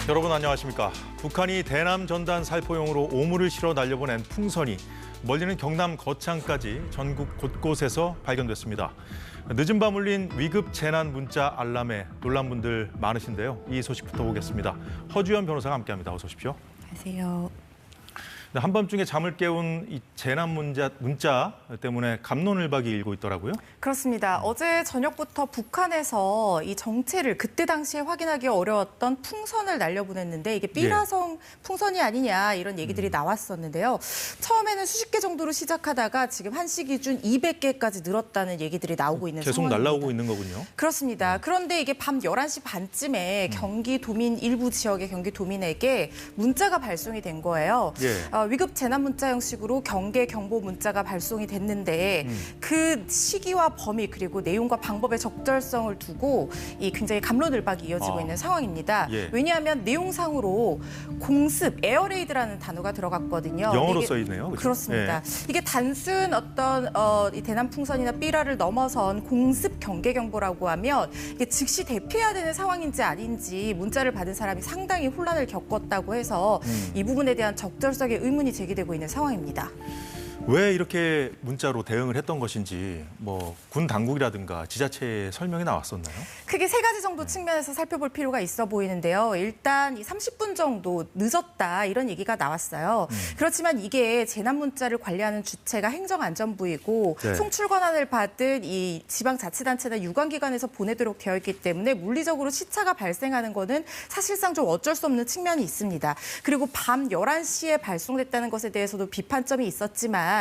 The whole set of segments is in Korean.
여러분 안녕하십니까. 북한이 대남 전단 살포용으로 오물을 실어 날려보낸 풍선이 멀리는 경남 거창까지 전국 곳곳에서 발견됐습니다. 늦은 밤 울린 위급 재난 문자 알람에 놀란 분들 많으신데요. 이 소식부터 보겠습니다. 허주연 변호사가 함께합니다. 어서 오십시오. 안녕하세요. 한밤중에 잠을 깨운 이 재난 문자 때문에 갑론을박이 일고 있더라고요. 그렇습니다. 어제 저녁부터 북한에서 이 정체를 그때 당시에 확인하기 어려웠던 풍선을 날려보냈는데 이게 삐라성 풍선이 아니냐 이런 얘기들이 나왔었는데요. 처음에는 수십 개 정도로 시작하다가 지금 한시 기준 200개까지 늘었다는 얘기들이 나오고 있는 계속 상황입니다. 날라오고 있는 거군요. 그렇습니다. 그런데 이게 밤 11시 반쯤에 경기도민 일부 지역의 경기도민에게 문자가 발송이 된 거예요. 위급 재난 문자 형식으로 경계 경보 문자가 발송이 됐는데 그 시기와 범위 그리고 내용과 방법의 적절성을 두고 이 굉장히 갑론을박이 이어지고 있는 상황입니다. 왜냐하면 내용상으로 공습, 에어레이드라는 단어가 들어갔거든요. 영어로 써 있네요. 그렇죠? 그렇습니다. 이게 단순 어떤 이 대남 풍선이나 삐라를 넘어선 공습 경계 경보라고 하면 이게 즉시 대피해야 되는 상황인지 아닌지 문자를 받은 사람이 상당히 혼란을 겪었다고 해서 이 부분에 대한 적절성의 의문이 제기되고 있는 상황입니다. 왜 이렇게 문자로 대응을 했던 것인지 군 당국이라든가 지자체의 설명이 나왔었나요? 크게 세 가지 정도 측면에서 살펴볼 필요가 있어 보이는데요. 일단 이 30분 정도 늦었다 이런 얘기가 나왔어요. 그렇지만 이게 재난 문자를 관리하는 주체가 행정안전부이고 송출 권한을 받은 이 지방자치단체나 유관기관에서 보내도록 되어 있기 때문에 물리적으로 시차가 발생하는 거는 사실상 좀 어쩔 수 없는 측면이 있습니다. 그리고 밤 11시에 발송됐다는 것에 대해서도 비판점이 있었지만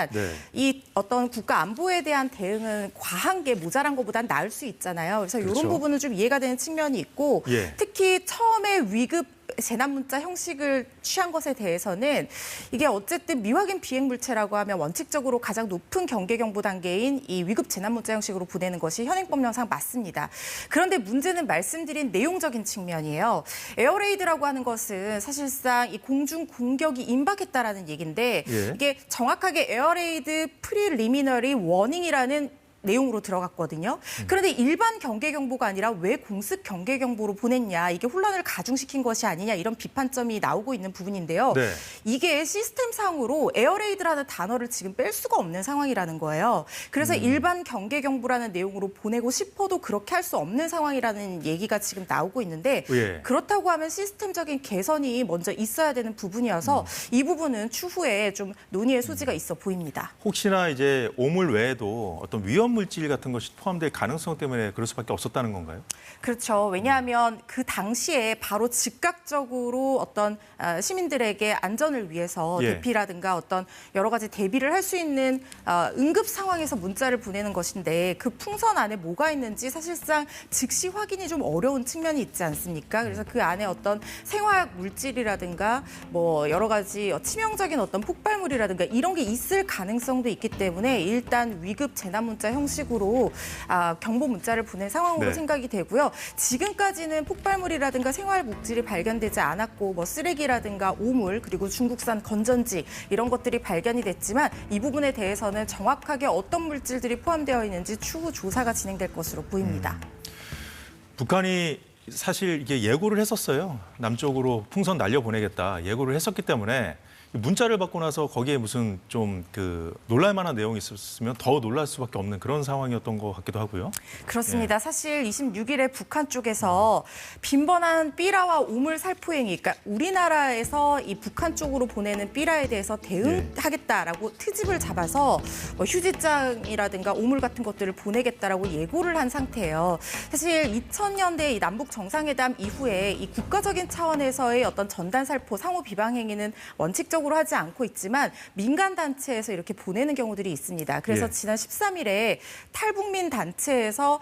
이 어떤 국가 안보에 대한 대응은 과한 게 모자란 것보단 나을 수 있잖아요. 그래서 이런 부분은 좀 이해가 되는 측면이 있고 특히 처음에 위급 재난 문자 형식을 취한 것에 대해서는 이게 어쨌든 미확인 비행 물체라고 하면 원칙적으로 가장 높은 경계 경보 단계인 이 위급 재난 문자 형식으로 보내는 것이 현행법령상 맞습니다. 그런데 문제는 말씀드린 내용적인 측면이에요. 에어레이드라고 하는 것은 사실상 이 공중 공격이 임박했다라는 얘기인데 이게 정확하게 에어레이드 프리리미너리 워닝이라는 내용으로 들어갔거든요. 그런데 일반 경계 경보가 아니라 왜 공습 경계 경보로 보냈냐, 이게 혼란을 가중시킨 것이 아니냐 이런 비판점이 나오고 있는 부분인데요. 이게 시스템상으로 에어레이드라는 단어를 지금 뺄 수가 없는 상황이라는 거예요. 그래서 일반 경계 경보라는 내용으로 보내고 싶어도 그렇게 할 수 없는 상황이라는 얘기가 지금 나오고 있는데 그렇다고 하면 시스템적인 개선이 먼저 있어야 되는 부분이어서 이 부분은 추후에 좀 논의의 소지가 있어 보입니다. 혹시나 이제 오물 외에도 어떤 위험 물질 같은 것이 포함될 가능성 때문에 그럴 수밖에 없었다는 건가요? 그렇죠. 왜냐하면 그 당시에 바로 즉각적으로 어떤 시민들에게 안전을 위해서 대피라든가 어떤 여러 가지 대비를 할 수 있는 응급 상황에서 문자를 보내는 것인데 그 풍선 안에 뭐가 있는지 사실상 즉시 확인이 좀 어려운 측면이 있지 않습니까? 그래서 그 안에 어떤 생화학 물질이라든가 여러 가지 치명적인 어떤 폭발물이라든가 이런 게 있을 가능성도 있기 때문에 일단 위급 재난 문자 형식으로 경보 문자를 보낸 상황으로 생각이 되고요. 지금까지는 폭발물이라든가 생활 물질이 발견되지 않았고 쓰레기라든가 오물 그리고 중국산 건전지 이런 것들이 발견이 됐지만 이 부분에 대해서는 정확하게 어떤 물질들이 포함되어 있는지 추후 조사가 진행될 것으로 보입니다. 북한이 사실 이게 예고를 했었어요. 남쪽으로 풍선 날려보내겠다 예고를 했었기 때문에 문자를 받고 나서 거기에 무슨 좀 놀랄 만한 내용이 있었으면 더 놀랄 수밖에 없는 그런 상황이었던 것 같기도 하고요. 그렇습니다. 사실 26일에 북한 쪽에서 빈번한 삐라와 오물 살포 행위, 그러니까 우리나라에서 이 북한 쪽으로 보내는 삐라에 대해서 대응하겠다라고 트집을 잡아서 휴지장이라든가 오물 같은 것들을 보내겠다라고 예고를 한 상태예요. 사실 2000년대 이 남북 정상회담 이후에 이 국가적인 차원에서의 어떤 전단 살포, 상호 비방 행위는 원칙적으로 하지 않고 있지만 민간 단체에서 이렇게 보내는 경우들이 있습니다. 그래서 지난 13일에 탈북민 단체에서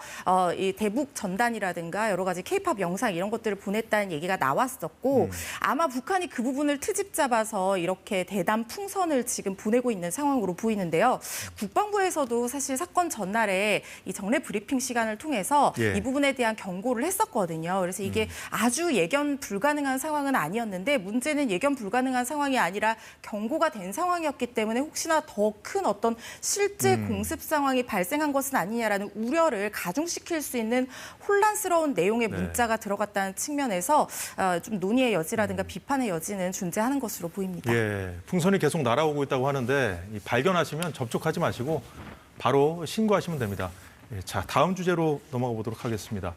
이 대북 전단이라든가 여러 가지 K-팝 영상 이런 것들을 보냈다는 얘기가 나왔었고 아마 북한이 그 부분을 트집 잡아서 이렇게 대담 풍선을 지금 보내고 있는 상황으로 보이는데요. 국방부에서도 사실 사건 전날에 이 정례 브리핑 시간을 통해서 이 부분에 대한 경고를 했었거든요. 그래서 이게 아주 예견 불가능한 상황은 아니었는데 문제는 예견 불가능한 상황이 아니라 아니라 경고가 된 상황이었기 때문에 혹시나 더 큰 어떤 실제 공습 상황이 발생한 것은 아니냐라는 우려를 가중시킬 수 있는 혼란스러운 내용의 문자가 들어갔다는 측면에서 좀 논의의 여지라든가 비판의 여지는 존재하는 것으로 보입니다. 예, 풍선이 계속 날아오고 있다고 하는데 발견하시면 접촉하지 마시고 바로 신고하시면 됩니다. 예, 자, 다음 주제로 넘어가 보도록 하겠습니다.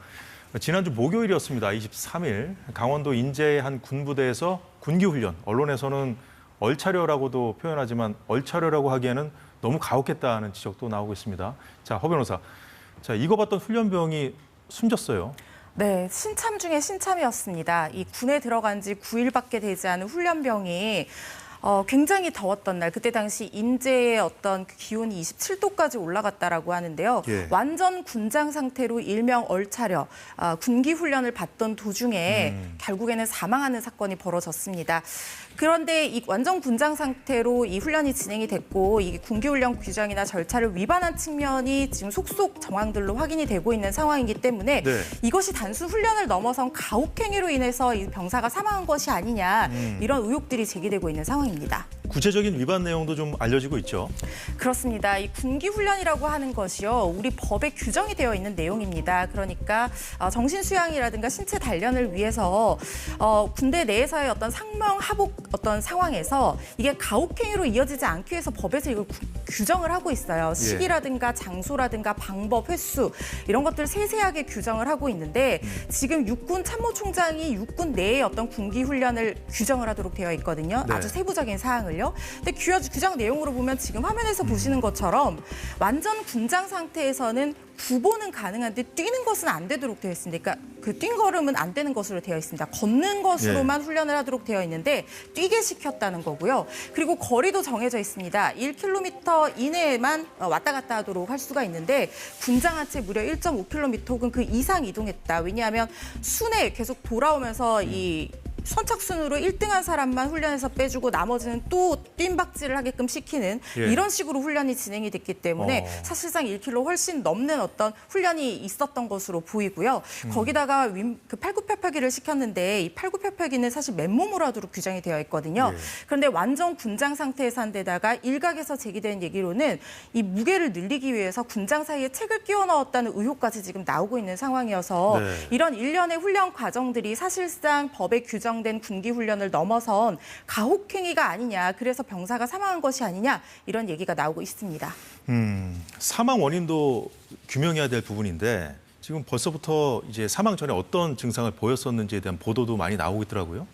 지난주 목요일이었습니다. 23일 강원도 인제의 한 군부대에서 군기훈련, 언론에서는 얼차려라고도 표현하지만 얼차려라고 하기에는 너무 가혹했다는 지적도 나오고 있습니다. 자, 허 변호사, 자, 이거 봤던 훈련병이 숨졌어요. 네, 신참 중에 신참이었습니다. 이 군에 들어간 지 9일밖에 되지 않은 훈련병이 굉장히 더웠던 날, 그때 당시 인제의 어떤 기온이 27도까지 올라갔다라고 하는데요. 예. 완전 군장 상태로 일명 얼차려, 군기 훈련을 받던 도중에 결국에는 사망하는 사건이 벌어졌습니다. 그런데 이 완전 군장 상태로 이 훈련이 진행이 됐고 이 군기훈련 규정이나 절차를 위반한 측면이 지금 속속 정황들로 확인이 되고 있는 상황이기 때문에 네. 이것이 단순 훈련을 넘어선 가혹행위로 인해서 이 병사가 사망한 것이 아니냐 이런 의혹들이 제기되고 있는 상황입니다. 구체적인 위반 내용도 좀 알려지고 있죠. 그렇습니다. 이 군기훈련이라고 하는 것이요, 우리 법에 규정이 되어 있는 내용입니다. 그러니까 정신수양이라든가 신체 단련을 위해서 군대 내에서의 어떤 상명하복 어떤 상황에서 이게 가혹행위로 이어지지 않기 위해서 법에서 이걸 규정을 하고 있어요. 시기라든가 장소라든가 방법, 횟수 이런 것들을 세세하게 규정을 하고 있는데 지금 육군 참모총장이 육군 내의 어떤 군기훈련을 규정을 하도록 되어 있거든요. 네. 아주 세부적인 사항을요. 근데 규정 내용으로 보면 지금 화면에서 보시는 것처럼 완전 군장 상태에서는 구보는 가능한데 뛰는 것은 안 되도록 되어 있습니다. 그러니까 그 뛴 걸음은 안 되는 것으로 되어 있습니다. 걷는 것으로만 훈련을 하도록 되어 있는데 뛰게 시켰다는 거고요. 그리고 거리도 정해져 있습니다. 1km 이내에만 왔다 갔다 하도록 할 수가 있는데 군장 한 채 무려 1.5km 혹은 그 이상 이동했다. 왜냐하면 순회 계속 돌아오면서 이 선착순으로 1등한 사람만 훈련에서 빼주고 나머지는 또 뜀박질을 하게끔 시키는 이런 식으로 훈련이 진행이 됐기 때문에 사실상 1km 훨씬 넘는 어떤 훈련이 있었던 것으로 보이고요. 거기다가 그 팔굽혀펴기를 시켰는데 이 팔굽혀펴기는 사실 맨몸으로 하도록 규정이 되어 있거든요. 그런데 완전 군장 상태에서 한 데다가 일각에서 제기된 얘기로는 이 무게를 늘리기 위해서 군장 사이에 책을 끼워 넣었다는 의혹까지 지금 나오고 있는 상황이어서 이런 일련의 훈련 과정들이 사실상 법에 규정된 군기 훈련을 넘어선 가혹행위가 아니냐, 그래서 병사가 사망한 것이 아니냐 이런 얘기가 나오고 있습니다. 사망 원인도 규명해야 될 부분인데 지금 벌써부터 이제 사망 전에 어떤 증상을 보였었는지에 대한 보도도 많이 나오고 있더라고요.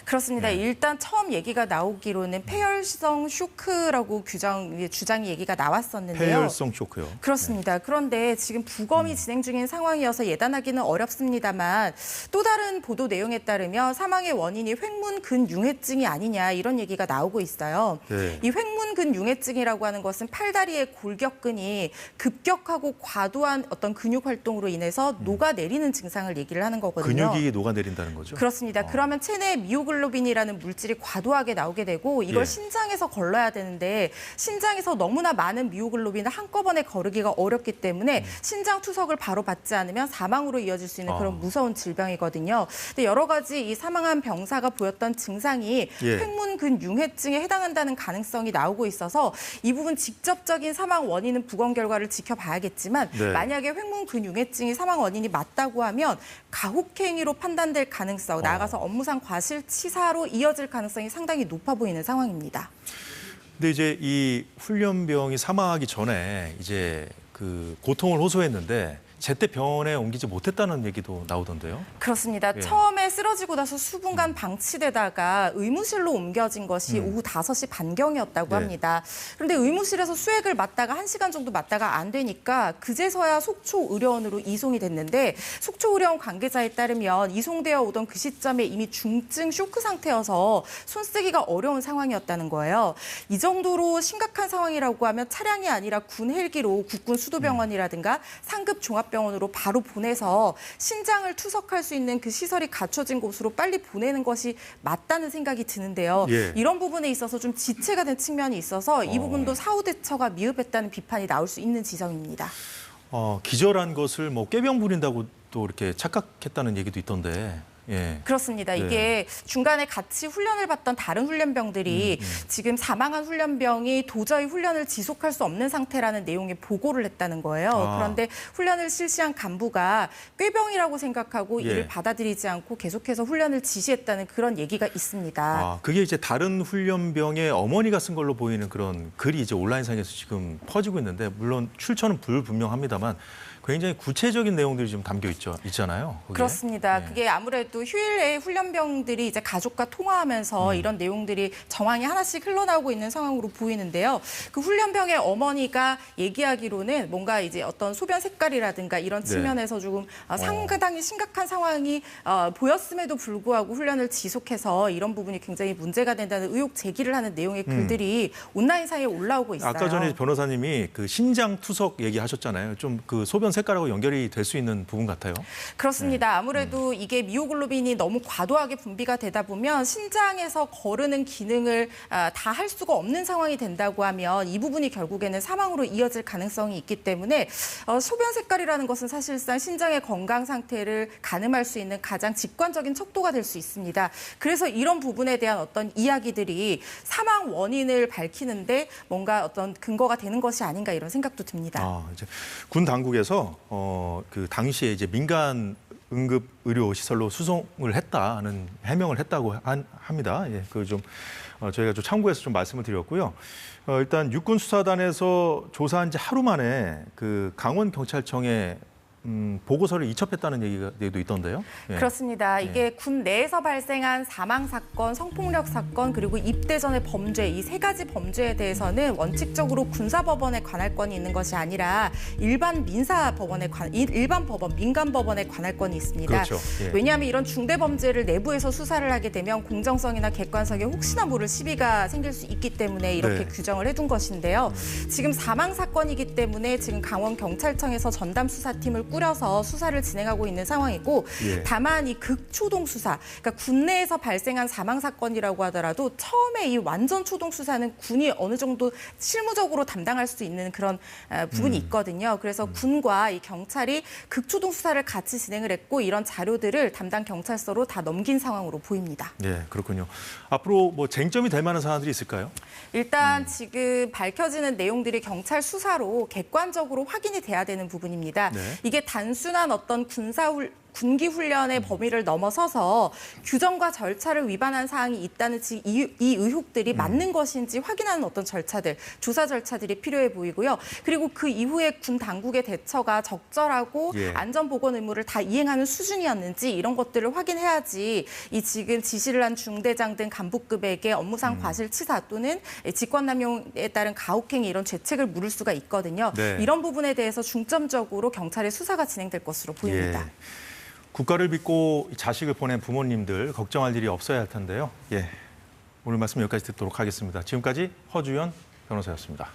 그렇습니다. 일단 처음 얘기가 나오기로는 폐혈성 쇼크라고 주장이 얘기가 나왔었는데요. 폐혈성 쇼크요. 그렇습니다. 그런데 지금 부검이 진행 중인 상황이어서 예단하기는 어렵습니다만 또 다른 보도 내용에 따르면 사망의 원인이 횡문근융해증이 아니냐 이런 얘기가 나오고 있어요. 이 횡문근융해증이라고 하는 것은 팔다리의 골격근이 급격하고 과도한 어떤 근육 활동으로 인해서 녹아내리는 증상을 얘기를 하는 거거든요. 근육이 녹아내린다는 거죠? 그렇습니다. 그러면 체내에 미오글로빈이라는 물질이 과도하게 나오게 되고 이걸 신장에서 걸러야 되는데 신장에서 너무나 많은 미오글로빈을 한꺼번에 거르기가 어렵기 때문에 신장 투석을 바로 받지 않으면 사망으로 이어질 수 있는 그런 무서운 질병이거든요. 근데 여러 가지 이 사망한 병사가 보였던 증상이 횡문근융해증에 해당한다는 가능성이 나오고 있어서 이 부분 직접적인 사망 원인은 부검 결과를 지켜봐야겠지만 만약에 횡문근융해증이 사망 원인이 맞다고 하면 가혹행위로 판단될 가능성, 나아가서 업무상 과실치사로 이어질 가능성이 상당히 높아 보이는 상황입니다. 근데 이제 이 훈련병이 사망하기 전에 이제 그 고통을 호소했는데 제때 병원에 옮기지 못했다는 얘기도 나오던데요. 그렇습니다. 처음에 쓰러지고 나서 수분간 방치되다가 의무실로 옮겨진 것이 오후 5시 반경이었다고 합니다. 그런데 의무실에서 수액을 맞다가 1시간 정도 맞다가 안 되니까 그제서야 속초의료원으로 이송이 됐는데 속초의료원 관계자에 따르면 이송되어 오던 그 시점에 이미 중증 쇼크 상태여서 손쓰기가 어려운 상황이었다는 거예요. 이 정도로 심각한 상황이라고 하면 차량이 아니라 군 헬기로 국군 수도병원이라든가 상급 종합병원으로 바로 보내서 신장을 투석할 수 있는 그 시설이 갖춰진 곳으로 빨리 보내는 것이 맞다는 생각이 드는데요. 이런 부분에 있어서 좀 지체가 된 측면이 있어서 이 부분도 사후 대처가 미흡했다는 비판이 나올 수 있는 지점입니다. 기절한 것을 뭐 꾀병 부린다고 또 이렇게 착각했다는 얘기도 있던데 예. 그렇습니다. 네. 이게 중간에 같이 훈련을 받던 다른 훈련병들이 지금 사망한 훈련병이 도저히 훈련을 지속할 수 없는 상태라는 내용의 보고를 했다는 거예요. 아. 그런데 훈련을 실시한 간부가 꾀병이라고 생각하고 예. 이를 받아들이지 않고 계속해서 훈련을 지시했다는 그런 얘기가 있습니다. 아, 그게 이제 다른 훈련병의 어머니가 쓴 걸로 보이는 그런 글이 이제 온라인상에서 지금 퍼지고 있는데, 물론 출처는 불분명합니다만 굉장히 구체적인 내용들이 좀 담겨 있잖아요. 거기에. 그렇습니다. 네. 그게 아무래도 휴일에 훈련병들이 이제 가족과 통화하면서 이런 내용들이 정황이 하나씩 흘러나오고 있는 상황으로 보이는데요. 그 훈련병의 어머니가 얘기하기로는 뭔가 이제 어떤 소변 색깔이라든가 이런 네. 측면에서 조금 상당히 심각한 상황이 보였음에도 불구하고 훈련을 지속해서 이런 부분이 굉장히 문제가 된다는 의혹 제기를 하는 내용의 글들이 온라인상에 올라오고 있어요. 아까 전에 변호사님이 그 신장 투석 얘기하셨잖아요. 좀 그 소변 색깔하고 연결이 될 수 있는 부분 같아요. 그렇습니다. 아무래도 이게 미오글로빈이 너무 과도하게 분비가 되다 보면 신장에서 거르는 기능을 다 할 수가 없는 상황이 된다고 하면 이 부분이 결국에는 사망으로 이어질 가능성이 있기 때문에 소변 색깔이라는 것은 사실상 신장의 건강 상태를 가늠할 수 있는 가장 직관적인 척도가 될 수 있습니다. 그래서 이런 부분에 대한 어떤 이야기들이 사망 원인을 밝히는데 뭔가 어떤 근거가 되는 것이 아닌가 이런 생각도 듭니다. 아, 이제 군 당국에서 그 당시에 이제 민간 응급 의료 시설로 수송을 했다는 해명을 했다고 합니다. 예, 그 좀 저희가 좀 참고해서 좀 말씀을 드렸고요. 일단 육군 수사단에서 조사한 지 하루 만에 그 강원 경찰청에 보고서를 이첩했다는 얘기도 있던데요. 예. 그렇습니다. 이게 군 내에서 발생한 사망 사건, 성폭력 사건, 그리고 입대 전의 범죄, 이 세 가지 범죄에 대해서는 원칙적으로 군사법원에 관할 건이 있는 것이 아니라 일반 법원, 민간 법원에 관할 건이 있습니다. 그렇죠. 예. 왜냐하면 이런 중대 범죄를 내부에서 수사를 하게 되면 공정성이나 객관성에 혹시나 모를 시비가 생길 수 있기 때문에 이렇게 네. 규정을 해둔 것인데요. 지금 사망 사건이기 때문에 지금 강원 경찰청에서 전담 수사팀을 꾸려서 수사를 진행하고 있는 상황이고, 예. 다만 이 극초동 수사, 그러니까 군내에서 발생한 사망 사건이라고 하더라도 처음에 이 완전 초동 수사는 군이 어느 정도 실무적으로 담당할 수 있는 그런 부분이 있거든요. 그래서 군과 이 경찰이 극초동 수사를 같이 진행을 했고, 이런 자료들을 담당 경찰서로 다 넘긴 상황으로 보입니다. 네, 그렇군요. 앞으로 뭐 쟁점이 될 만한 사안들이 있을까요? 일단 지금 밝혀지는 내용들이 경찰 수사로 객관적으로 확인이 돼야 되는 부분입니다. 네. 이게 단순한 어떤 군기 훈련의 범위를 넘어서서 규정과 절차를 위반한 사항이 있다는 이 의혹들이 맞는 것인지 확인하는 어떤 절차들, 조사 절차들이 필요해 보이고요. 그리고 그 이후에 군 당국의 대처가 적절하고 예. 안전보건 의무를 다 이행하는 수준이었는지 이런 것들을 확인해야지 이 지금 지시를 한 중대장 등 간부급에게 업무상 과실치사 또는 직권남용에 따른 가혹행위 이런 죄책을 물을 수가 있거든요. 네. 이런 부분에 대해서 중점적으로 경찰의 수사가 진행될 것으로 보입니다. 예. 국가를 믿고 자식을 보낸 부모님들 걱정할 일이 없어야 할 텐데요. 예. 오늘 말씀 여기까지 듣도록 하겠습니다. 지금까지 허주연 변호사였습니다.